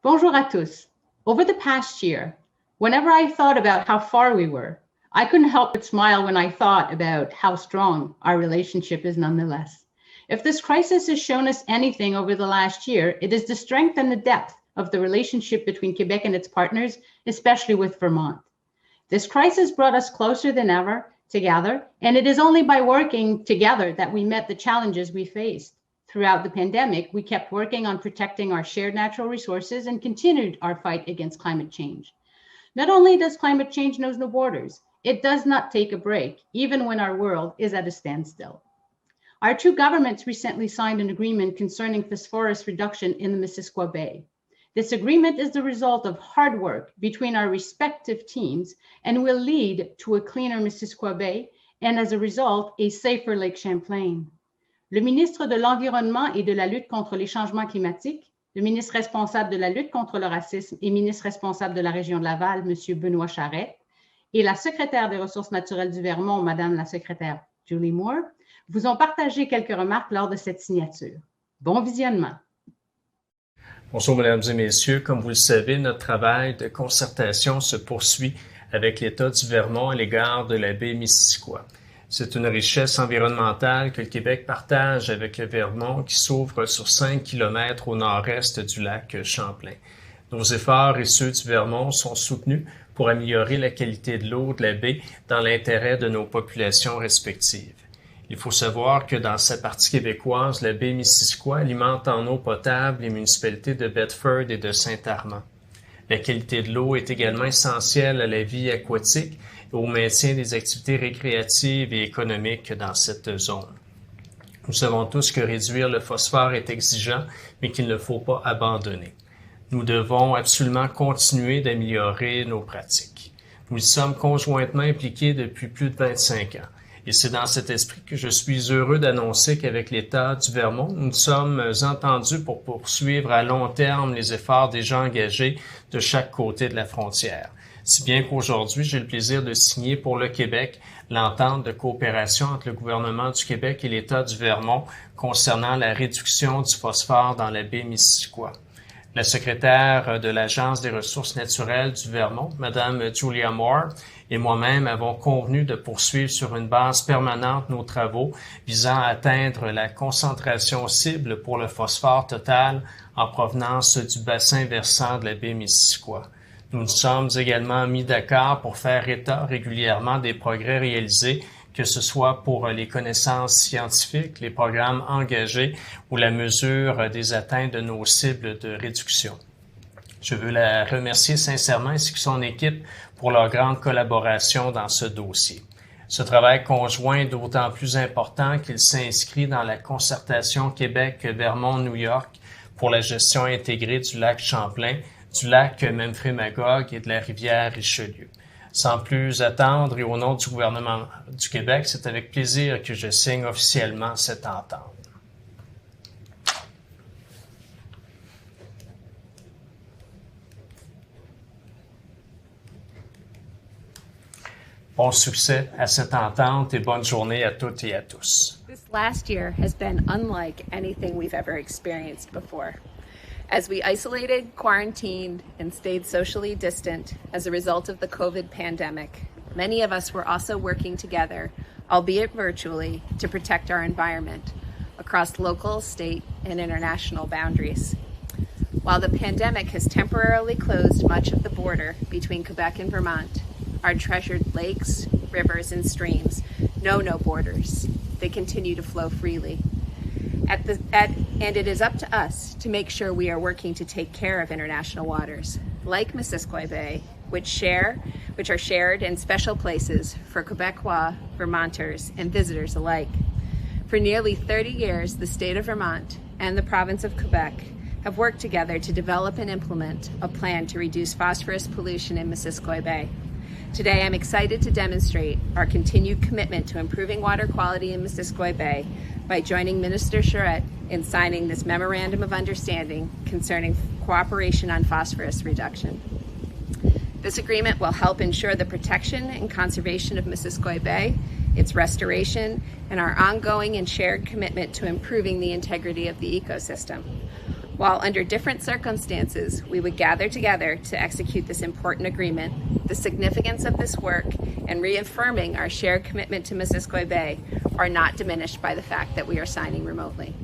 Bonjour à tous. Over the past year, whenever I thought about how far we were, I couldn't help but smile when I thought about how strong our relationship is nonetheless. If this crisis has shown us anything over the last year, it is the strength and the depth of the relationship between Quebec and its partners, especially with Vermont. This crisis brought us closer than ever together, and it is only by working together that we met the challenges we faced. Throughout the pandemic, we kept working on protecting our shared natural resources and continued our fight against climate change. Not only does climate change know no borders, it does not take a break, even when our world is at a standstill. Our two governments recently signed an agreement concerning phosphorus reduction in the Missisquoi Bay. This agreement is the result of hard work between our respective teams and will lead to a cleaner Missisquoi Bay and, as a result, a safer Lake Champlain. Le ministre de l'Environnement et de la lutte contre les changements climatiques, le ministre responsable de la lutte contre le racisme et ministre responsable de la région de Laval, M. Benoît Charette, et la secrétaire des Ressources naturelles du Vermont, Mme la secrétaire Julie Moore, vous ont partagé quelques remarques lors de cette signature. Bon visionnement. Bonjour, mesdames et messieurs. Comme vous le savez, notre travail de concertation se poursuit avec l'État du Vermont à l'égard de la baie Missisquoi. C'est une richesse environnementale que le Québec partage avec le Vermont qui s'ouvre sur 5 km au nord-est du lac Champlain. Nos efforts et ceux du Vermont sont soutenus pour améliorer la qualité de l'eau de la baie dans l'intérêt de nos populations respectives. Il faut savoir que dans sa partie québécoise, la baie Missisquoi alimente en eau potable les municipalités de Bedford et de Saint-Armand. La qualité de l'eau est également essentielle à la vie aquatique et au maintien des activités récréatives et économiques dans cette zone. Nous savons tous que réduire le phosphore est exigeant, mais qu'il ne faut pas abandonner. Nous devons absolument continuer d'améliorer nos pratiques. Nous y sommes conjointement impliqués depuis plus de 25 ans. Et c'est dans cet esprit que je suis heureux d'annoncer qu'avec l'État du Vermont, nous nous sommes entendus pour poursuivre à long terme les efforts déjà engagés de chaque côté de la frontière. Si bien qu'aujourd'hui, j'ai le plaisir de signer pour le Québec l'entente de coopération entre le gouvernement du Québec et l'État du Vermont concernant la réduction du phosphore dans la baie Missisquoi. La secrétaire de l'Agence des ressources naturelles du Vermont, Mme Julia Moore, et moi-même avons convenu de poursuivre sur une base permanente nos travaux visant à atteindre la concentration cible pour le phosphore total en provenance du bassin versant de la baie Missisquoi. Nous nous sommes également mis d'accord pour faire état régulièrement des progrès réalisés, que ce soit pour les connaissances scientifiques, les programmes engagés ou la mesure des atteintes de nos cibles de réduction. Je veux la remercier sincèrement ainsi que son équipe pour leur grande collaboration dans ce dossier. Ce travail conjoint est d'autant plus important qu'il s'inscrit dans la concertation Québec-Vermont-New York pour la gestion intégrée du lac Champlain, du lac Memphremagog et de la rivière Richelieu. Sans plus attendre et au nom du gouvernement du Québec, c'est avec plaisir que je signe officiellement cette entente. Bon succès à cette entente et bonne journée à toutes et à tous. This last year has been unlike anything we've ever experienced before. As we isolated, quarantined, and stayed socially distant as a result of the COVID pandemic, many of us were also working together, albeit virtually, to protect our environment across local, state, and international boundaries. While the pandemic has temporarily closed much of the border between Quebec and Vermont, our treasured lakes, rivers, and streams know no borders. They continue to flow freely. And it is up to us to make sure we are working to take care of international waters, like Missisquoi Bay, which are shared in special places for Quebecois, Vermonters, and visitors alike. For nearly 30 years, the state of Vermont and the province of Quebec have worked together to develop and implement a plan to reduce phosphorus pollution in Missisquoi Bay. Today, I'm excited to demonstrate our continued commitment to improving water quality in Missisquoi Bay by joining Minister Charette in signing this Memorandum of Understanding concerning cooperation on phosphorus reduction. This agreement will help ensure the protection and conservation of Missisquoi Bay, its restoration, and our ongoing and shared commitment to improving the integrity of the ecosystem. While under different circumstances, we would gather together to execute this important agreement, the significance of this work and reaffirming our shared commitment to Missisquoi Bay are not diminished by the fact that we are signing remotely.